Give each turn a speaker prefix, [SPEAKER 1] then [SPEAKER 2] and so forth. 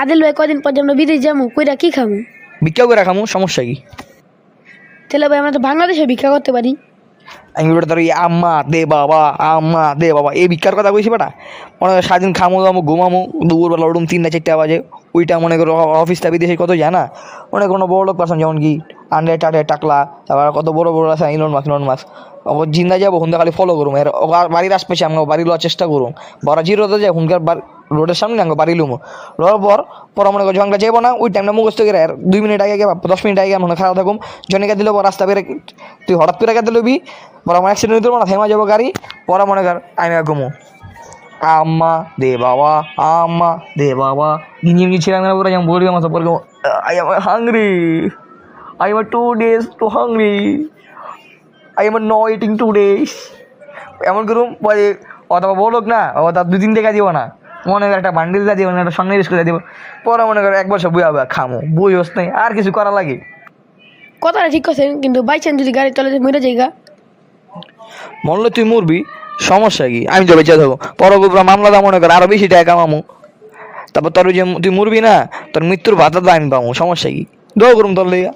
[SPEAKER 1] আদিল ভাই কদিন পর আমরা বিদেশ যাবো, কইরা কি খাবো?
[SPEAKER 2] ভিক্ষা করে খামু, সমস্যা কি?
[SPEAKER 1] তাহলে ভাই আমরা তো বাংলাদেশে ভিক্ষা করতে পারি।
[SPEAKER 2] আমি বেটা তোর আম্মা দে বাবা, আম্মা দে বাবা, এই ভিক্ষার কথা কইছি বেটা। মনে কর সারাদিন খামো দামো ঘুমামো, দুপুরবেলা উঠুম 3টা 4টা বাজে, ওইটা মনে করো অফিসটা বিদেশে কত যায় না। মনে কোনো বড় লোক পারছেন যেমন কি আন্ডে টাটে টাকলা, তারপর কত বড় বড় আছে ইলন মাস্ক ওর জিন্দা যাবো হুন্দা খালি ফলো করুম, এর বাড়ির আশপাশে আমরা বাড়ি লওয়ার চেষ্টা করুম। বড় জিরোতে যায় হুনকার রোডের সামনে আমরা বাড়ি লুমো, লওয়ার পর মনে করো যখন যাবো না ওই টাইমটা মুখস্থ করে 2 মিনিট আগে 10 মিনিট আগে মনে খাওয়া থাকুম। জনিকা দিল রাস্তা বেড়ে তুই হঠাৎ করে গেতে লবি, বড় আমার অ্যাক্সিডেন্ট হইতে না, থেমা যাবো গাড়ি, পরে মনে কর আমি ঘুমো, আম্মা দে বাবা, আম্মা দে বাবা, গিঞ্জি ছিলাম না পুরো যেমন বলবি আমার সব I am hungry, I am 2 days too hungry, I am not eating 2 days। এমন করুম পরে অথবা বলোক না অথবা 2 দিন দেখা দিব না, মনে কর একটা বান্ডিল দিয়ে দিব না, একটা সন্ন্যাস করে দিব, পরে মনে কর 1 বছর বইয়া খামো, বই হস নাই আর কিছু করা লাগে।
[SPEAKER 1] কথাটা ঠিক আছে, কিন্তু বাই চান্স যদি গাড়ি চলে মরে যাইগা?
[SPEAKER 2] মরলে তুই মরবি, সমস্যা কি? আমি তো বেঁচে থাকবো, পরগুলো মামলা দাম মনে কর আরো বেশি টাকা কামামু, তারপর তোর যে তুই মরবি না, তোর মৃত্যুর ভাতা তো আমি পাবো, সমস্যা কি? দোয়া করুম তোর লেগা।